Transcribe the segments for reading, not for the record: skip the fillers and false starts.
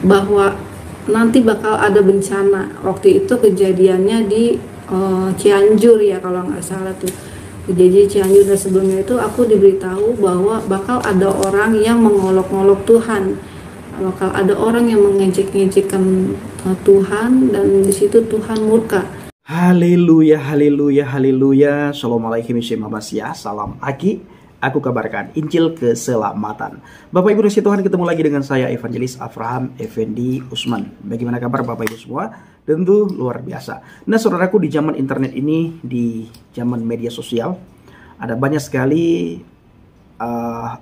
bahwa nanti bakal ada bencana. Waktu itu kejadiannya di Cianjur ya kalau nggak salah tuh. Kejadian Cianjur, dan sebelumnya itu aku diberitahu bahwa bakal ada orang yang mengolok-olok Tuhan, bakal ada orang yang mengejek-ngejekkan Tuhan, dan di situ Tuhan murka. Haleluya, haleluya, haleluya. Assalamualaikum warahmatullahi wabarakatuh. Salam Aki. Aku kabarkan Injil keselamatan. Bapak Ibu Tuhan, ketemu lagi dengan saya Evangelis Avraham Effendi Usman. Bagaimana kabar Bapak Ibu semua? Tentu luar biasa. Nah saudaraku, di zaman internet ini, di zaman media sosial, ada banyak sekali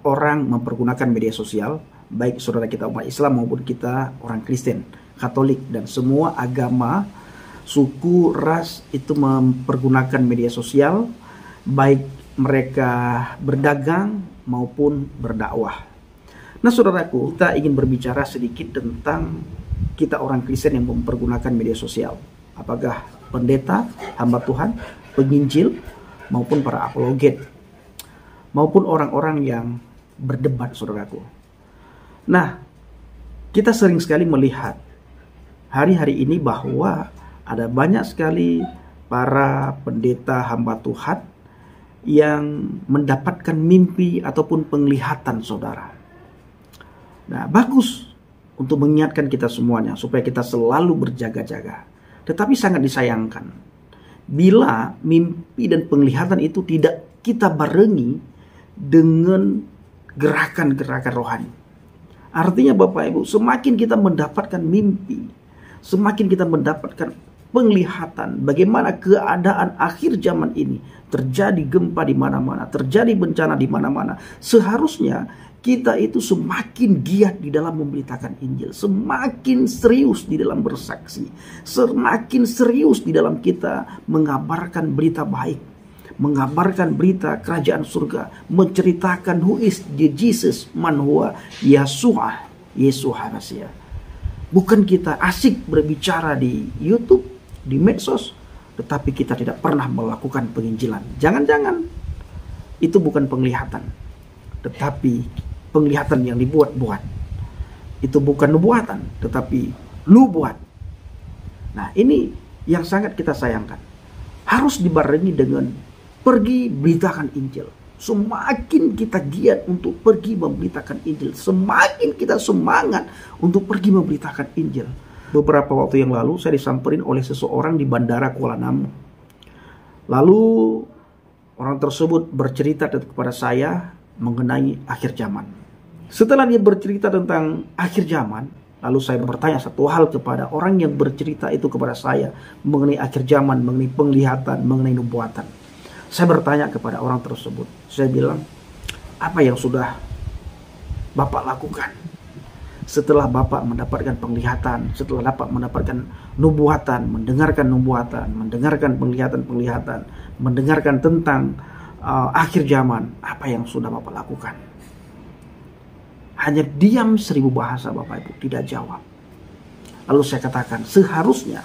orang mempergunakan media sosial. Baik saudara kita umat Islam maupun kita orang Kristen, Katolik, dan semua agama, suku, ras itu mempergunakan media sosial, baik mereka berdagang maupun berdakwah. Nah saudaraku, kita ingin berbicara sedikit tentang kita orang Kristen yang mempergunakan media sosial. Apakah pendeta, hamba Tuhan, penginjil, maupun para apologet, maupun orang-orang yang berdebat saudaraku. Nah, kita sering sekali melihat hari-hari ini bahwa ada banyak sekali para pendeta, hamba Tuhan yang mendapatkan mimpi ataupun penglihatan saudara. Nah, bagus untuk mengingatkan kita semuanya supaya kita selalu berjaga-jaga. Tetapi sangat disayangkan bila mimpi dan penglihatan itu tidak kita barengi dengan gerakan-gerakan rohani. Artinya Bapak Ibu, semakin kita mendapatkan mimpi, semakin kita mendapatkan penglihatan bagaimana keadaan akhir zaman ini, terjadi gempa di mana-mana, terjadi bencana di mana-mana, seharusnya kita itu semakin giat di dalam memberitakan Injil, semakin serius di dalam bersaksi, semakin serius di dalam kita mengabarkan berita baik, mengabarkan berita kerajaan surga, menceritakan who is the Jesus, man huwa Yeshua, Yeshua Mesya. Bukan kita asik berbicara di YouTube, di medsos, tetapi kita tidak pernah melakukan penginjilan. Jangan-jangan itu bukan penglihatan, tetapi penglihatan yang dibuat-buat. Itu bukan nubuatan, tetapi nubuat. Nah, ini yang sangat kita sayangkan. Harus dibarengi dengan pergi beritakan Injil. Semakin kita giat untuk pergi memberitakan Injil, semakin kita semangat untuk pergi memberitakan Injil. Beberapa waktu yang lalu saya disamperin oleh seseorang di Bandara Kuala Namu. Lalu orang tersebut bercerita kepada saya mengenai akhir zaman. Setelah dia bercerita tentang akhir zaman, lalu saya bertanya satu hal kepada orang yang bercerita itu kepada saya mengenai akhir zaman, mengenai penglihatan, mengenai nubuatan. Saya bertanya kepada orang tersebut, saya bilang, apa yang sudah Bapak lakukan setelah Bapak mendapatkan penglihatan, setelah Bapak mendapatkan nubuatan, mendengarkan penglihatan-penglihatan, mendengarkan tentang akhir zaman, apa yang sudah Bapak lakukan? Hanya diam 1000 bahasa Bapak Ibu, tidak jawab. Lalu saya katakan, seharusnya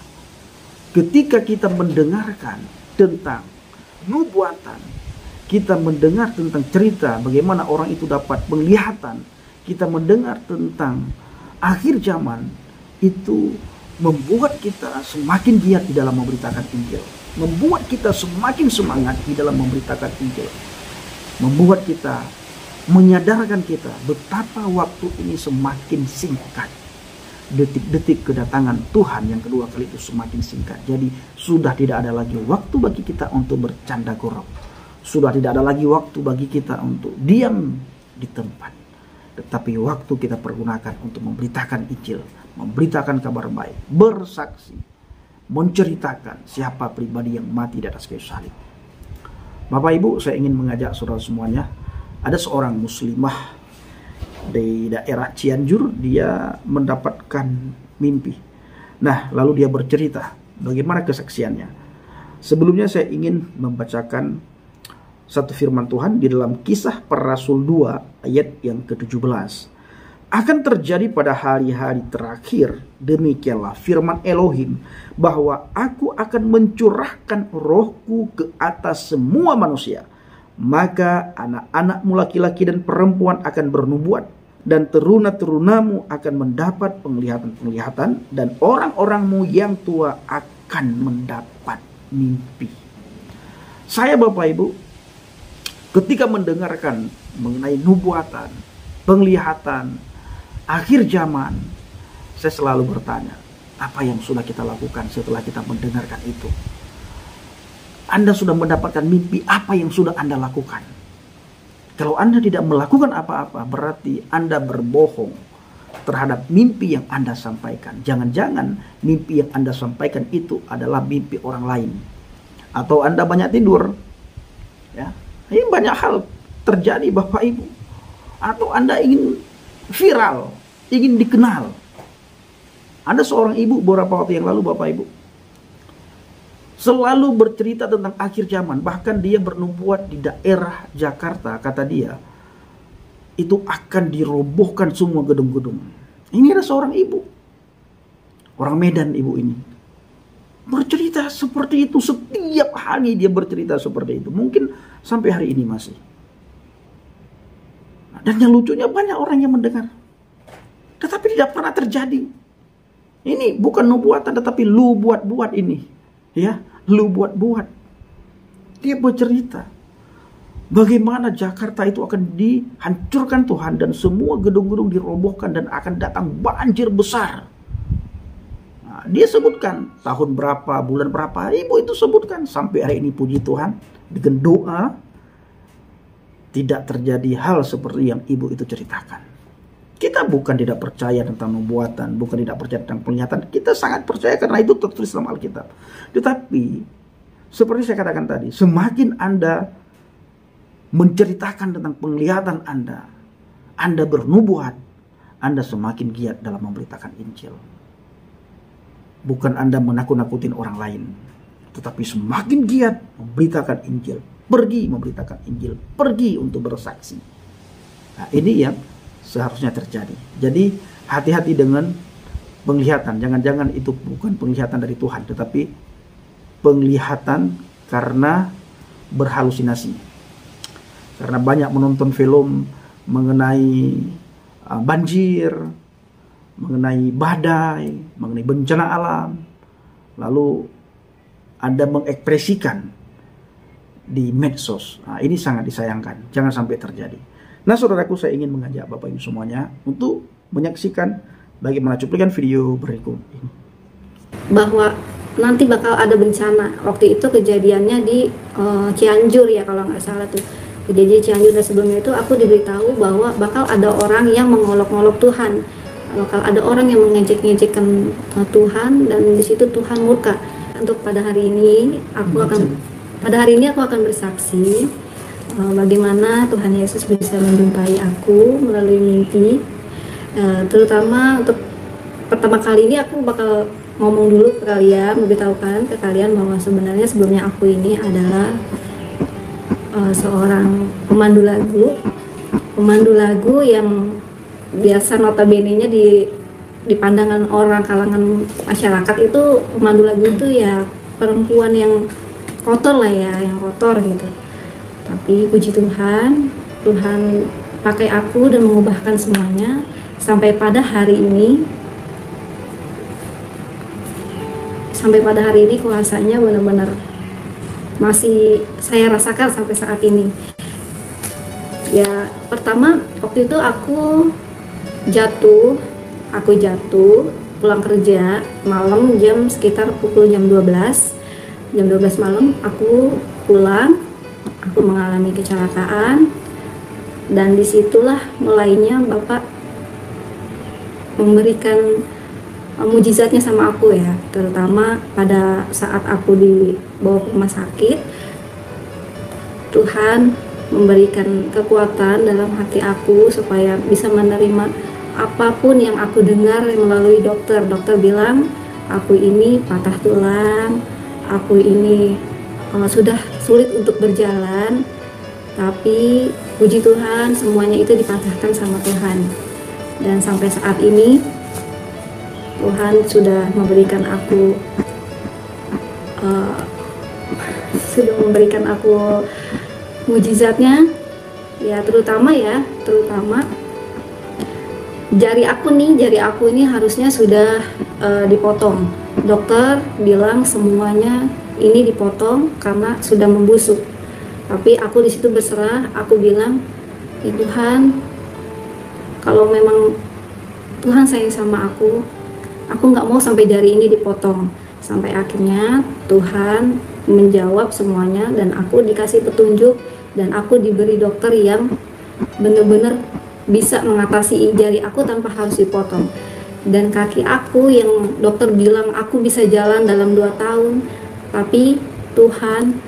ketika kita mendengarkan tentang nubuatan, kita mendengar tentang cerita bagaimana orang itu dapat penglihatan, kita mendengar tentang akhir zaman, itu membuat kita semakin giat di dalam memberitakan Injil, membuat kita semakin semangat di dalam memberitakan Injil, membuat kita menyadarkan kita betapa waktu ini semakin singkat. Detik-detik kedatangan Tuhan yang kedua kali itu semakin singkat. Jadi sudah tidak ada lagi waktu bagi kita untuk bercanda gurau. Sudah tidak ada lagi waktu bagi kita untuk diam di tempat. Tetapi waktu kita pergunakan untuk memberitakan Injil, memberitakan kabar baik, bersaksi, menceritakan siapa pribadi yang mati di atas kayu salib. Bapak Ibu, saya ingin mengajak saudara semuanya. Ada seorang muslimah di daerah Cianjur, dia mendapatkan mimpi. Nah, lalu dia bercerita bagaimana kesaksiannya. Sebelumnya saya ingin membacakan satu firman Tuhan di dalam Kisah Para Rasul 2 ayat yang ke-17. Akan terjadi pada hari-hari terakhir, demikianlah firman Elohim, bahwa aku akan mencurahkan rohku ke atas semua manusia. Maka anak-anakmu laki-laki dan perempuan akan bernubuat, dan teruna-terunamu akan mendapat penglihatan-penglihatan, dan orang-orangmu yang tua akan mendapat mimpi. Saya, Bapak Ibu, ketika mendengarkan mengenai nubuatan, penglihatan, akhir zaman, saya selalu bertanya, apa yang sudah kita lakukan setelah kita mendengarkan itu? Anda sudah mendapatkan mimpi, apa yang sudah Anda lakukan? Kalau Anda tidak melakukan apa-apa, berarti Anda berbohong terhadap mimpi yang Anda sampaikan. Jangan-jangan mimpi yang Anda sampaikan itu adalah mimpi orang lain. Atau Anda banyak tidur. Ya. Ini banyak hal terjadi, Bapak Ibu. Atau Anda ingin viral, ingin dikenal. Ada seorang ibu beberapa waktu yang lalu, Bapak Ibu, selalu bercerita tentang akhir zaman. Bahkan dia bernubuat di daerah Jakarta, kata dia, itu akan dirobohkan semua gedung-gedung. Ini ada seorang ibu, orang Medan ibu ini, bercerita seperti itu. Setiap hari dia bercerita seperti itu. Mungkin sampai hari ini masih. Dan yang lucunya banyak orang yang mendengar, tetapi tidak pernah terjadi. Ini bukan nubuatan, tetapi lu buat-buat ini. Ya, lu buat-buat. Dia bercerita bagaimana Jakarta itu akan dihancurkan Tuhan dan semua gedung-gedung dirobohkan dan akan datang banjir besar. Nah, dia sebutkan tahun berapa, bulan berapa, ibu itu sebutkan. Sampai hari ini puji Tuhan, dengan doa tidak terjadi hal seperti yang ibu itu ceritakan. Kita bukan tidak percaya tentang nubuatan, bukan tidak percaya tentang penglihatan. Kita sangat percaya karena itu tertulis dalam Alkitab. Tetapi seperti saya katakan tadi, semakin Anda menceritakan tentang penglihatan Anda bernubuat, Anda semakin giat dalam memberitakan Injil. Bukan Anda menakut-nakutin orang lain, tetapi semakin giat memberitakan Injil. Pergi memberitakan Injil, pergi untuk bersaksi. Nah, ini yang seharusnya terjadi. Jadi hati-hati dengan penglihatan. Jangan-jangan itu bukan penglihatan dari Tuhan, tetapi penglihatan karena berhalusinasi. Karena banyak menonton film mengenai banjir, mengenai badai, mengenai bencana alam, lalu Anda mengekspresikan di medsos. Nah, ini sangat disayangkan. Jangan sampai terjadi. Nah, saudaraku, saya ingin mengajak Bapak Ibu semuanya untuk menyaksikan bagaimana cuplikan video berikut ini. Bahwa nanti bakal ada bencana. Waktu itu kejadiannya di Cianjur ya kalau nggak salah tuh. Kejadian Cianjur, dan sebelumnya itu aku diberitahu bahwa bakal ada orang yang mengolok-olok Tuhan. Bakal ada orang yang mengejek-ngejekkan Tuhan, dan di situ Tuhan murka. Untuk pada hari ini aku akan bersaksi bagaimana Tuhan Yesus bisa menjumpai aku melalui mimpi. Terutama untuk pertama kali ini aku bakal ngomong dulu ke kalian, memberitahukan ke kalian bahwa sebenarnya sebelumnya aku ini adalah seorang pemandu lagu yang biasa notabene-nya di pandangan orang kalangan masyarakat itu pemandu lagu itu ya perempuan yang kotor lah ya, yang kotor gitu. Tapi puji Tuhan, Tuhan pakai aku dan mengubahkan semuanya sampai pada hari ini. Sampai pada hari ini kuasanya benar-benar masih saya rasakan sampai saat ini. Ya, pertama waktu itu aku jatuh pulang kerja malam sekitar pukul jam 12 malam aku pulang. Aku mengalami kecelakaan, dan disitulah mulainya Bapak memberikan mujizatnya sama aku ya, terutama pada saat aku dibawa ke rumah sakit. Tuhan memberikan kekuatan dalam hati aku supaya bisa menerima apapun yang aku dengar melalui dokter. Dokter bilang aku ini patah tulang, aku ini sudah sulit untuk berjalan, tapi puji Tuhan semuanya itu dipatahkan sama Tuhan. Dan sampai saat ini Tuhan sudah memberikan aku mujizatnya ya, terutama jari aku ini harusnya sudah dipotong. Dokter bilang semuanya ini dipotong karena sudah membusuk. Tapi aku di situ berserah, aku bilang, ya Tuhan, kalau memang Tuhan sayang sama aku nggak mau sampai jari ini dipotong. Sampai akhirnya Tuhan menjawab semuanya dan aku dikasih petunjuk dan aku diberi dokter yang benar-benar bisa mengatasi jari aku tanpa harus dipotong. Dan kaki aku yang dokter bilang aku bisa jalan dalam 2 tahun, tapi Tuhan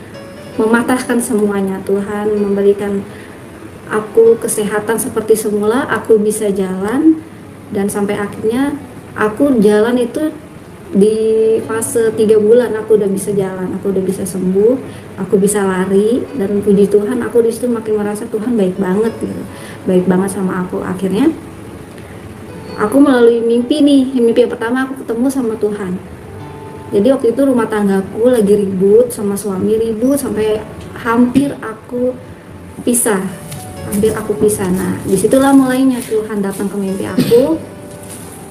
mematahkan semuanya. Tuhan memberikan aku kesehatan seperti semula, aku bisa jalan, dan sampai akhirnya aku jalan itu di fase 3 bulan aku udah bisa jalan, aku udah bisa sembuh, aku bisa lari, dan puji Tuhan aku di situ makin merasa Tuhan baik banget gitu, baik banget sama aku. Akhirnya aku melalui mimpi nih, mimpi yang pertama aku ketemu sama Tuhan. Jadi waktu itu rumah tanggaku lagi ribut sama suami, ribut sampai hampir aku pisah. Nah, disitulah mulainya Tuhan datang ke mimpi aku.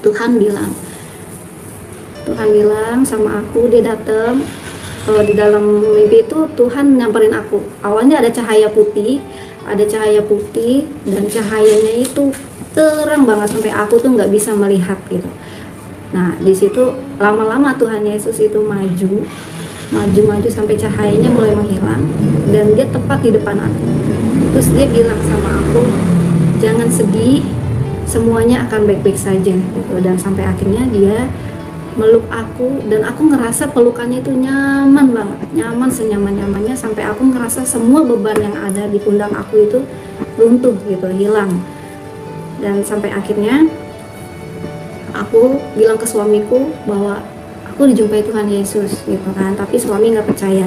Tuhan bilang sama aku, dia datang di dalam mimpi itu. Tuhan nyamperin aku. Awalnya ada cahaya putih dan cahayanya itu terang banget sampai aku tuh nggak bisa melihat gitu. Nah, di situ lama-lama Tuhan Yesus itu maju sampai cahayanya mulai menghilang dan dia tepat di depan aku. Terus dia bilang sama aku, jangan sedih, semuanya akan baik-baik saja gitu. Dan sampai akhirnya dia meluk aku dan aku ngerasa pelukannya itu nyaman banget, nyaman senyaman-nyamannya sampai aku ngerasa semua beban yang ada di pundak aku itu runtuh gitu, hilang. Dan sampai akhirnya aku bilang ke suamiku bahwa aku dijumpai Tuhan Yesus gitu kan, tapi suami nggak percaya.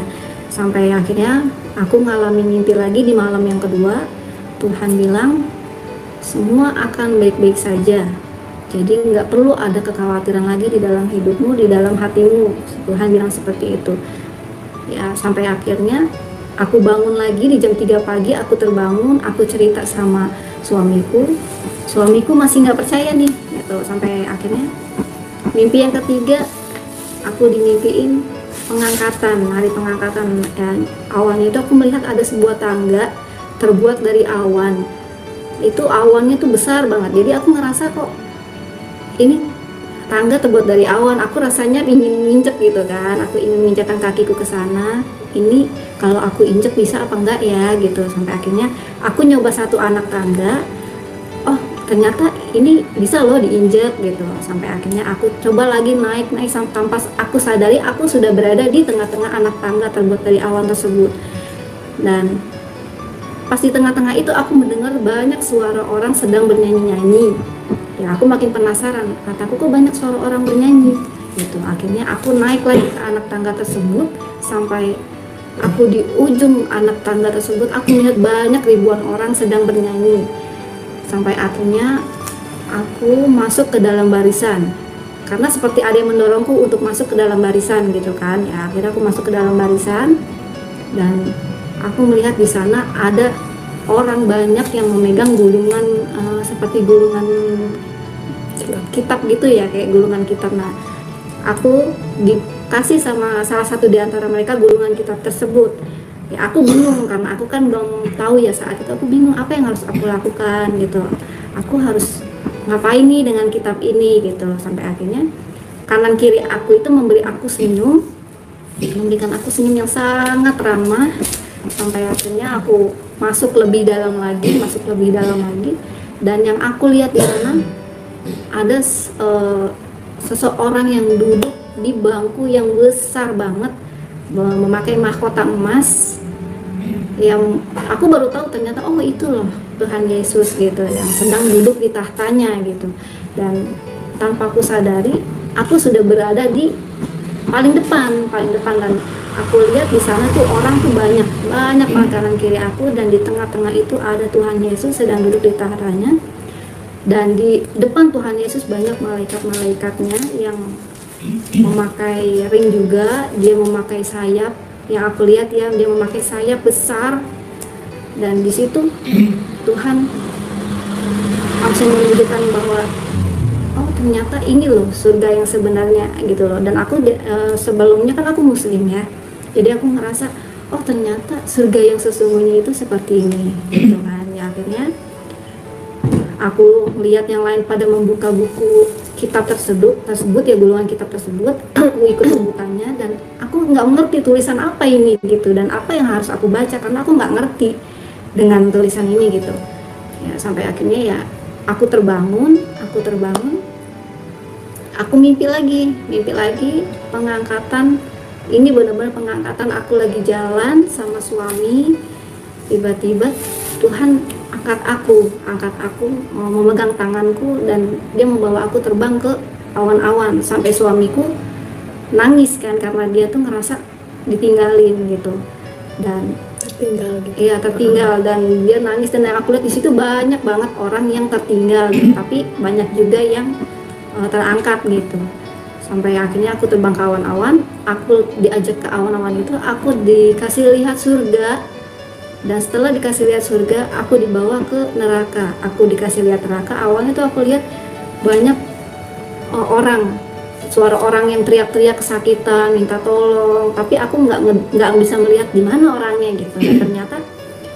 Sampai akhirnya aku ngalamin mimpi lagi di malam yang kedua. Tuhan bilang semua akan baik-baik saja, jadi nggak perlu ada kekhawatiran lagi di dalam hidupmu, di dalam hatimu. Tuhan bilang seperti itu ya. Sampai akhirnya aku bangun lagi di jam 3 pagi, aku terbangun, aku cerita sama suamiku masih nggak percaya nih gitu. Sampai akhirnya mimpi yang ketiga aku dimimpiin hari pengangkatan ya. Awalnya itu aku melihat ada sebuah tangga terbuat dari awan. Itu awannya tuh besar banget, jadi aku ngerasa kok ini tangga terbuat dari awan. Aku rasanya ingin nginjek gitu kan, aku ingin menginjakkan kakiku ke sana. Ini kalau aku injek bisa apa enggak ya gitu. Sampai akhirnya aku nyoba satu anak tangga, oh ternyata ini bisa loh diinjek gitu. Sampai akhirnya aku coba lagi naik tanpa aku sadari aku sudah berada di tengah-tengah anak tangga terbuat dari awan tersebut. Dan pas di tengah-tengah itu aku mendengar banyak suara orang sedang bernyanyi-nyanyi. Ya aku makin penasaran, kataku kok banyak suara orang bernyanyi gitu. Akhirnya aku naik lagi ke anak tangga tersebut. Sampai aku di ujung anak tangga tersebut, aku melihat banyak ribuan orang sedang bernyanyi. Sampai akhirnya aku masuk ke dalam barisan, karena seperti ada yang mendorongku untuk masuk ke dalam barisan gitu kan ya. Akhirnya aku masuk ke dalam barisan dan aku melihat di sana ada orang banyak yang memegang gulungan seperti gulungan kitab gitu ya, kayak gulungan kitab. Nah, aku dikasih sama salah satu di antara mereka gulungan kitab tersebut. Ya aku bingung karena aku kan belum tahu ya saat itu. Aku bingung apa yang harus aku lakukan gitu. Aku harus ngapain nih dengan kitab ini gitu. Sampai akhirnya kanan kiri aku itu memberi aku senyum, memberikan aku senyum yang sangat ramah. Sampai akhirnya aku masuk lebih dalam lagi, dan yang aku lihat di sana ada seseorang yang duduk di bangku yang besar banget, memakai mahkota emas. Yang aku baru tahu ternyata oh itu loh Tuhan Yesus gitu, yang sedang duduk di tahtanya gitu. Dan tanpa aku sadari aku sudah berada di paling depan dan aku lihat di sana tuh orang tuh banyak banget kanan kiri aku, dan di tengah-tengah itu ada Tuhan Yesus sedang duduk di tahtanya. Dan di depan Tuhan Yesus banyak malaikat-malaikatnya yang memakai ring juga, dia memakai sayap. Yang aku lihat ya, dia memakai sayap besar. Dan di situ Tuhan bisa menunjukkan bahwa oh ternyata ini loh surga yang sebenarnya gitu loh. Dan aku sebelumnya kan aku muslim ya, jadi aku ngerasa oh ternyata surga yang sesungguhnya itu seperti ini gitu kan. Ya akhirnya aku lihat yang lain pada membuka buku kitab tersebut ya, gulungan kitab tersebut. Aku ikut membukanya dan aku nggak mengerti tulisan apa ini gitu, dan apa yang harus aku baca karena aku nggak ngerti dengan tulisan ini gitu ya. Sampai akhirnya ya aku terbangun, aku mimpi lagi pengangkatan. Ini benar-benar pengangkatan. Aku lagi jalan sama suami, tiba-tiba Tuhan angkat aku memegang tanganku dan dia membawa aku terbang ke awan-awan. Sampai suamiku nangis kan karena dia tuh ngerasa ditinggalin gitu, dan tertinggal dan dia nangis. Dan yang aku lihat di situ banyak banget orang yang tertinggal gitu, tapi banyak juga yang terangkat gitu. Sampai akhirnya aku terbang ke awan-awan, aku diajak ke awan-awan itu, aku dikasih lihat surga. Dan setelah dikasih lihat surga, aku dibawa ke neraka. Aku dikasih lihat neraka. Awalnya tuh aku lihat banyak suara orang yang teriak-teriak kesakitan, minta tolong. Tapi aku nggak bisa melihat di mana orangnya gitu. Dan ternyata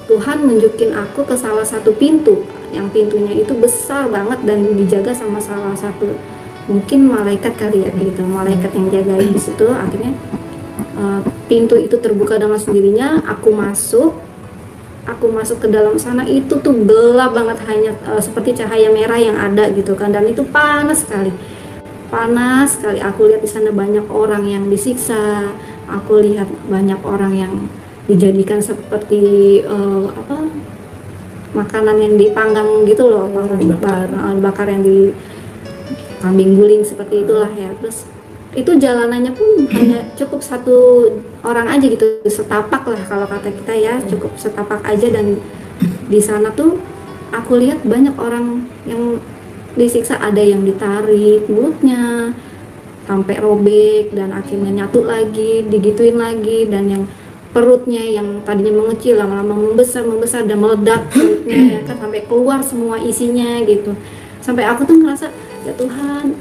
Tuhan nunjukin aku ke salah satu pintu, yang pintunya itu besar banget dan dijaga sama salah satu mungkin malaikat kali ya gitu, malaikat yang jagain di situ. Akhirnya pintu itu terbuka dengan sendirinya. Aku masuk ke dalam sana, itu tuh gelap banget, hanya seperti cahaya merah yang ada gitu kan, dan itu panas sekali. Aku lihat di sana banyak orang yang disiksa, aku lihat banyak orang yang dijadikan seperti makanan yang dipanggang gitu loh, bakar yang di kambing guling seperti itulah ya. Terus itu jalanannya pun hanya cukup satu orang aja gitu, setapak lah kalau kata kita ya, cukup setapak aja. Dan di sana tuh aku lihat banyak orang yang disiksa, ada yang ditarik mulutnya sampai robek dan akhirnya nyatu lagi, digituin lagi. Dan yang perutnya yang tadinya mengecil lama-lama membesar dan meledak perutnya ya kan, sampai keluar semua isinya gitu. Sampai aku tuh ngerasa ya Tuhan,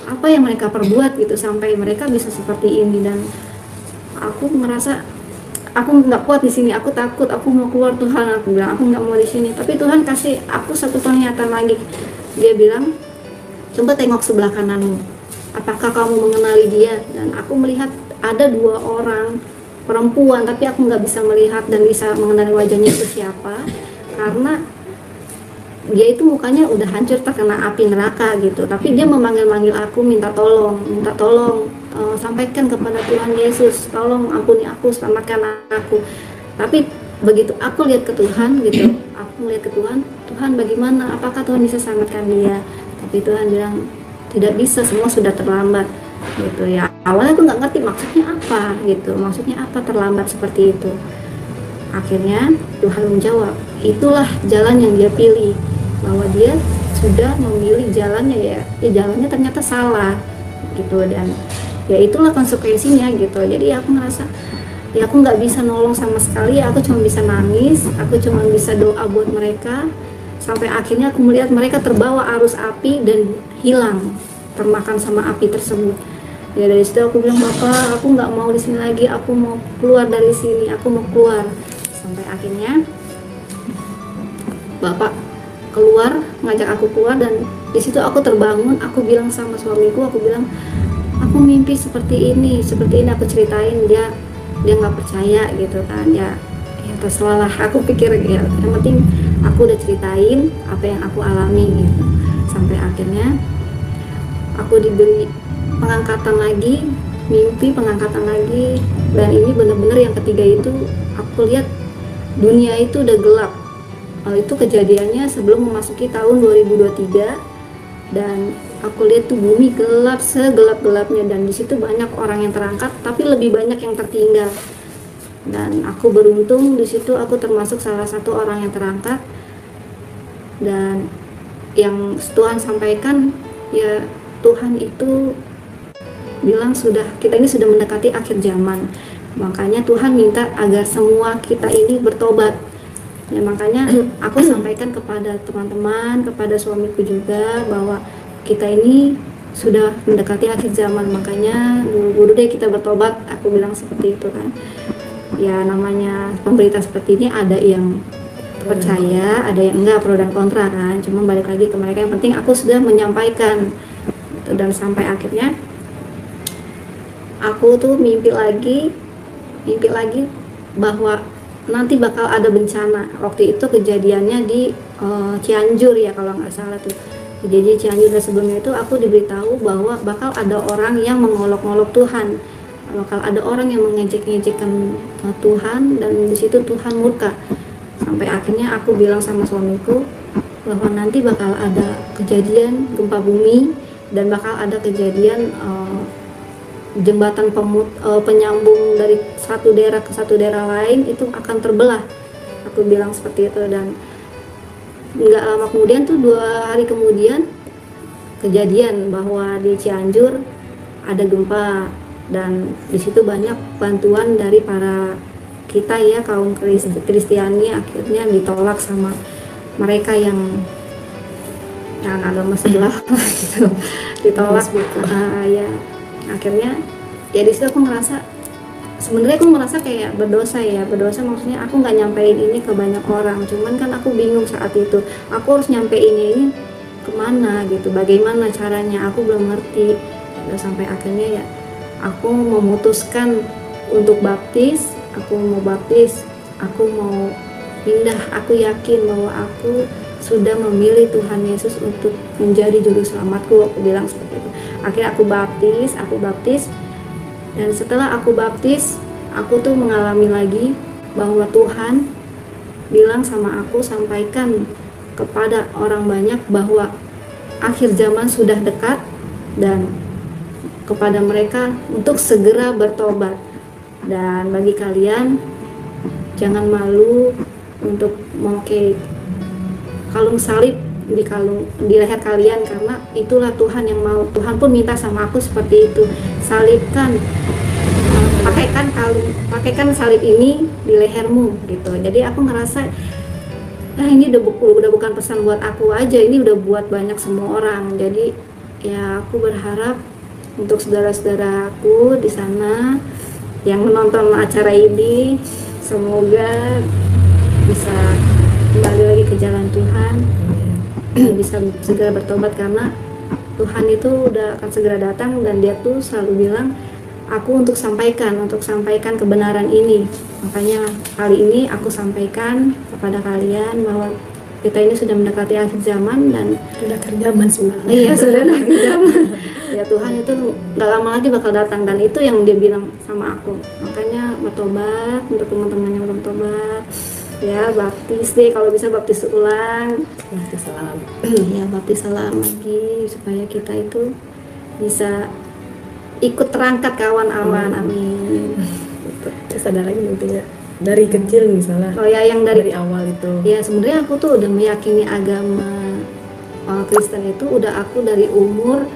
apa yang mereka perbuat gitu sampai mereka bisa seperti ini. Dan aku ngerasa aku nggak kuat di sini, aku takut, aku mau keluar Tuhan. Aku bilang aku nggak mau di sini. Tapi Tuhan kasih aku satu penglihatan lagi. Dia bilang, coba tengok sebelah kananmu, apakah kamu mengenali dia? Dan aku melihat ada 2 orang perempuan, tapi aku nggak bisa melihat dan bisa mengenali wajahnya itu siapa, karena dia itu mukanya udah hancur terkena api neraka gitu. Tapi dia memanggil-manggil aku, minta tolong, sampaikan kepada Tuhan Yesus, tolong ampuni aku, selamatkan aku. Tapi begitu aku lihat ke Tuhan gitu, aku melihat ke Tuhan, Tuhan bagaimana, apakah Tuhan bisa selamatkan dia? Tapi Tuhan bilang tidak bisa, semua sudah terlambat gitu ya. Awalnya aku nggak ngerti maksudnya apa gitu, maksudnya apa terlambat seperti itu. Akhirnya Tuhan menjawab, itulah jalan yang dia pilih, bahwa dia sudah memilih jalannya ya jalannya ternyata salah gitu. Dan ya itulah konsekuensinya gitu. Jadi aku ngerasa ya aku nggak bisa nolong sama sekali, aku cuma bisa nangis, aku cuma bisa doa buat mereka. Sampai akhirnya aku melihat mereka terbawa arus api dan hilang, termakan sama api tersebut. Ya dari situ aku bilang, Bapak, aku nggak mau di sini lagi, aku mau keluar dari sini, aku mau keluar. Sampai akhirnya Bapak keluar, ngajak aku keluar. Dan di situ aku terbangun, aku bilang sama suamiku, aku bilang aku mimpi seperti ini aku ceritain. Dia nggak percaya gitu kan, ya terserah lah. Aku pikir ya yang penting aku udah ceritain apa yang aku alami gitu. Sampai akhirnya aku diberi pengangkatan lagi, mimpi pengangkatan lagi. Dan ini benar-benar yang ketiga itu aku lihat dunia itu udah gelap. Itu kejadiannya sebelum memasuki tahun 2023. Dan aku lihat tuh bumi gelap segelap-gelapnya, dan di situ banyak orang yang terangkat tapi lebih banyak yang tertinggal. Dan aku beruntung di situ, aku termasuk salah satu orang yang terangkat. Dan yang Tuhan sampaikan ya, Tuhan itu bilang kita ini sudah mendekati akhir zaman, makanya Tuhan minta agar semua kita ini bertobat. Ya makanya aku sampaikan kepada teman-teman, kepada suamiku juga bahwa kita ini sudah mendekati akhir zaman, makanya dulu deh kita bertobat, aku bilang seperti itu kan. Ya namanya pemberita seperti ini ada yang percaya, ada yang enggak, pro dan kontra kan. Cuma balik lagi ke mereka, yang penting aku sudah menyampaikan gitu. Dan sampai akhirnya aku tuh mimpi lagi bahwa nanti bakal ada bencana. Waktu itu kejadiannya di Cianjur ya kalau nggak salah tuh. Jadi Cianjur, dan sebelumnya itu aku diberitahu bahwa bakal ada orang yang mengolok-olok Tuhan, bakal ada orang yang mengejek-ngejekkan Tuhan, dan di situ Tuhan murka. Sampai akhirnya aku bilang sama suamiku bahwa nanti bakal ada kejadian gempa bumi dan bakal ada kejadian jembatan penyambung dari satu daerah ke satu daerah lain itu akan terbelah. Aku bilang seperti itu, dan nggak lama kemudian tuh 2 hari kemudian kejadian bahwa di Cianjur ada gempa, dan di situ banyak bantuan dari para kita ya kaum Kristiani akhirnya ditolak sama mereka yang agama sebelah gitu, ditolak ya. Akhirnya ya di situ aku ngerasa sebenarnya aku merasa kayak berdosa maksudnya aku nggak nyampein ini ke banyak orang, cuman kan aku bingung saat itu aku harus nyampein ini kemana gitu, bagaimana caranya, aku belum ngerti. Dan sampai akhirnya ya aku memutuskan untuk baptis, aku mau pindah, aku yakin bahwa aku sudah memilih Tuhan Yesus untuk menjadi juru selamatku, aku bilang seperti itu. Akhirnya aku baptis, dan setelah aku baptis, aku tuh mengalami lagi bahwa Tuhan bilang sama aku, sampaikan kepada orang banyak bahwa akhir zaman sudah dekat, dan kepada mereka untuk segera bertobat. Dan bagi kalian, jangan malu untuk memakai kalung salib di leher kalian, karena itulah Tuhan yang mau. Tuhan pun minta sama aku seperti itu, salibkan, pakaikan salib ini di lehermu gitu. Jadi aku ngerasa ini udah bukan pesan buat aku aja, ini udah buat banyak semua orang. Jadi ya aku berharap untuk saudara-saudaraku di sana yang menonton acara ini, semoga bisa kembali lagi ke jalan Tuhan, bisa segera bertobat, karena Tuhan itu udah akan segera datang, dan dia tuh selalu bilang aku untuk sampaikan kebenaran ini. Makanya kali ini aku sampaikan kepada kalian bahwa kita ini sudah mendekati akhir zaman, dan sudah akhir zaman sebenarnya. Iya, sudah akhir zaman. Ya Tuhan itu nggak lama lagi bakal datang, dan itu yang dia bilang sama aku. Makanya bertobat, untuk teman-teman yang belum tobat ya, baptis deh, kalau bisa baptis ulang, Baptis salam. ya baptis salam lagi, supaya kita itu bisa ikut terangkat kawan awan. Amin. Terus ada lagi nantinya dari kecil misalnya. Oh ya, yang dari awal itu. ya sebenarnya aku tuh udah meyakini agama Kristen itu udah aku dari umur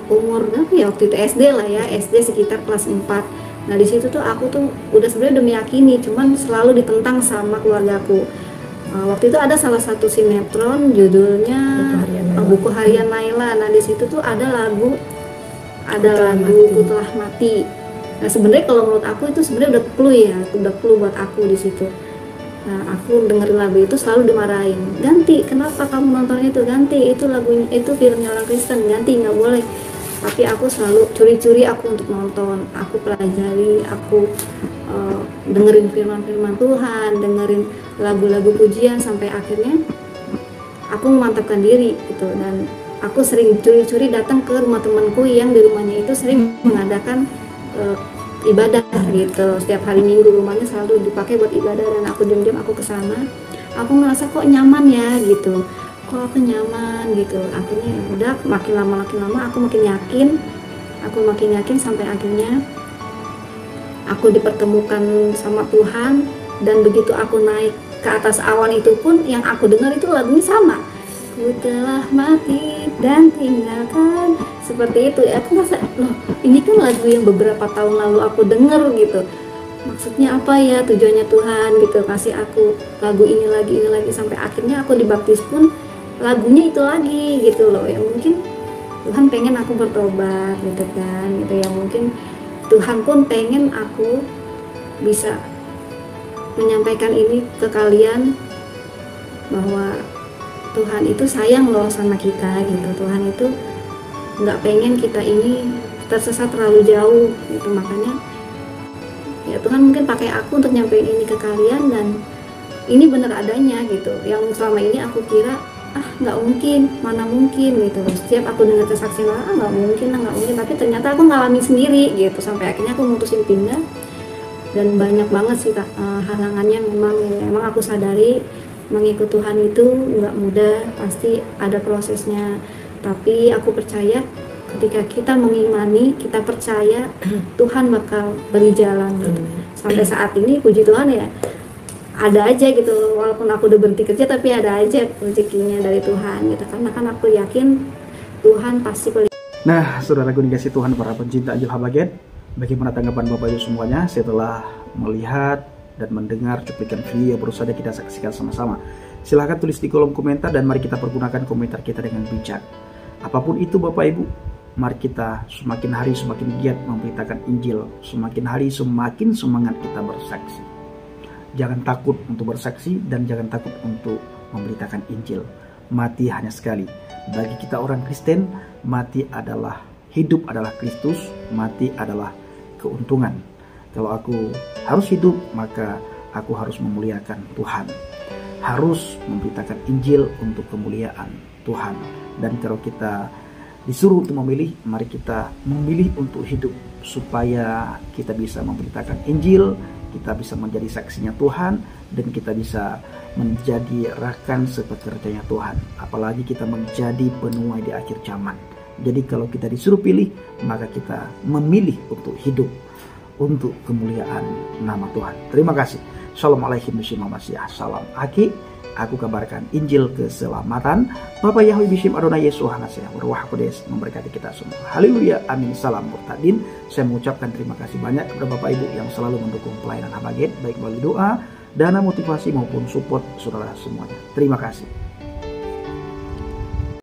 berapa ya, waktu itu SD lah ya, SD sekitar kelas 4. Nah di situ tuh aku tuh udah sebenarnya udah meyakini, cuman selalu ditentang sama keluargaku. Waktu itu ada salah satu sinetron judulnya Buku Harian Naila. Nah di situ tuh ada lagu Ku Telah Mati. Nah sebenarnya kalau menurut aku itu sebenarnya udah clue buat aku di situ. Nah aku dengerin lagu itu selalu dimarahin, ganti, kenapa kamu nonton itu, ganti, itu lagunya, itu filmnya orang Kristen, ganti, nggak boleh. Tapi aku selalu curi-curi aku untuk nonton, aku pelajari, aku dengerin firman-firman Tuhan, dengerin lagu-lagu pujian, sampai akhirnya aku memantapkan diri gitu. Dan aku sering curi-curi datang ke rumah temanku yang di rumahnya itu sering mengadakan ibadah gitu. Setiap hari Minggu rumahnya selalu dipakai buat ibadah, dan aku diam-diam aku kesana. Aku ngerasa kok nyaman ya gitu, kok aku nyaman gitu. Akhirnya ya udah, makin lama aku makin yakin sampai akhirnya aku dipertemukan sama Tuhan. Dan begitu aku naik ke atas awan itu pun yang aku dengar itu lagunya sama, ku telah mati dan tinggalkan, seperti itu ya. Aku merasa loh, ini kan lagu yang beberapa tahun lalu aku denger gitu, maksudnya apa ya, tujuannya Tuhan gitu kasih aku lagu ini lagi sampai akhirnya aku dibaptis pun lagunya itu lagi gitu loh. Ya mungkin Tuhan pengen aku bertobat gitu kan, gitu ya. Mungkin Tuhan pun pengen aku bisa menyampaikan ini ke kalian bahwa Tuhan itu sayang loh sama kita gitu. Tuhan itu nggak pengen kita ini tersesat terlalu jauh gitu. Makanya ya Tuhan mungkin pakai aku untuk nyampein ini ke kalian, dan ini bener adanya gitu. Yang selama ini aku kira nggak mungkin, mana mungkin gitu. Setiap aku dengar kesaksian nggak mungkin, tapi ternyata aku ngalamin sendiri gitu. Sampai akhirnya aku mutusin pindah, dan banyak banget sih halangannya. Memang aku sadari mengikut Tuhan itu nggak mudah, pasti ada prosesnya. Tapi aku percaya ketika kita mengimani, kita percaya Tuhan bakal beri jalan gitu. Sampai saat ini puji Tuhan ya ada aja gitu, walaupun aku udah berhenti kerja tapi ada aja rezekinya dari Tuhan gitu. Karena kan aku yakin Tuhan pasti Nah, saudaraku dikasih Tuhan, para pencinta Injil Habaget, bagaimana tanggapan Bapak Ibu semuanya setelah melihat dan mendengar cuplikan video yang baru saja kita saksikan sama-sama? Silahkan tulis di kolom komentar dan mari kita pergunakan komentar kita dengan bijak. Apapun itu Bapak Ibu, mari kita semakin hari semakin giat memberitakan Injil, semakin hari semakin semangat kita bersaksi. Jangan takut untuk bersaksi dan jangan takut untuk memberitakan Injil. Mati hanya sekali. Bagi kita orang Kristen, mati adalah hidup adalah Kristus, mati adalah keuntungan. Kalau aku harus hidup, maka aku harus memuliakan Tuhan. Harus memberitakan Injil untuk kemuliaan Tuhan. Dan kalau kita disuruh untuk memilih, mari kita memilih untuk hidup supaya kita bisa memberitakan Injil, kita bisa menjadi saksinya Tuhan, dan kita bisa menjadi rekan sepekerjanya Tuhan. Apalagi kita menjadi penuai di akhir zaman. Jadi kalau kita disuruh pilih, maka kita memilih untuk hidup untuk kemuliaan nama Tuhan. Terima kasih. Assalamualaikum warahmatullahi wabarakatuh. Salam Aki. Aku kabarkan Injil keselamatan. Bapak Yahweh Bishim Adonai Yesus Hanasya Berwah Kodes memberkati kita semua. Haleluya. Amin. Salam Murtadin. Saya mengucapkan terima kasih banyak kepada Bapak Ibu yang selalu mendukung pelayanan Habaget, baik melalui doa, dana motivasi maupun support saudara semuanya. Terima kasih.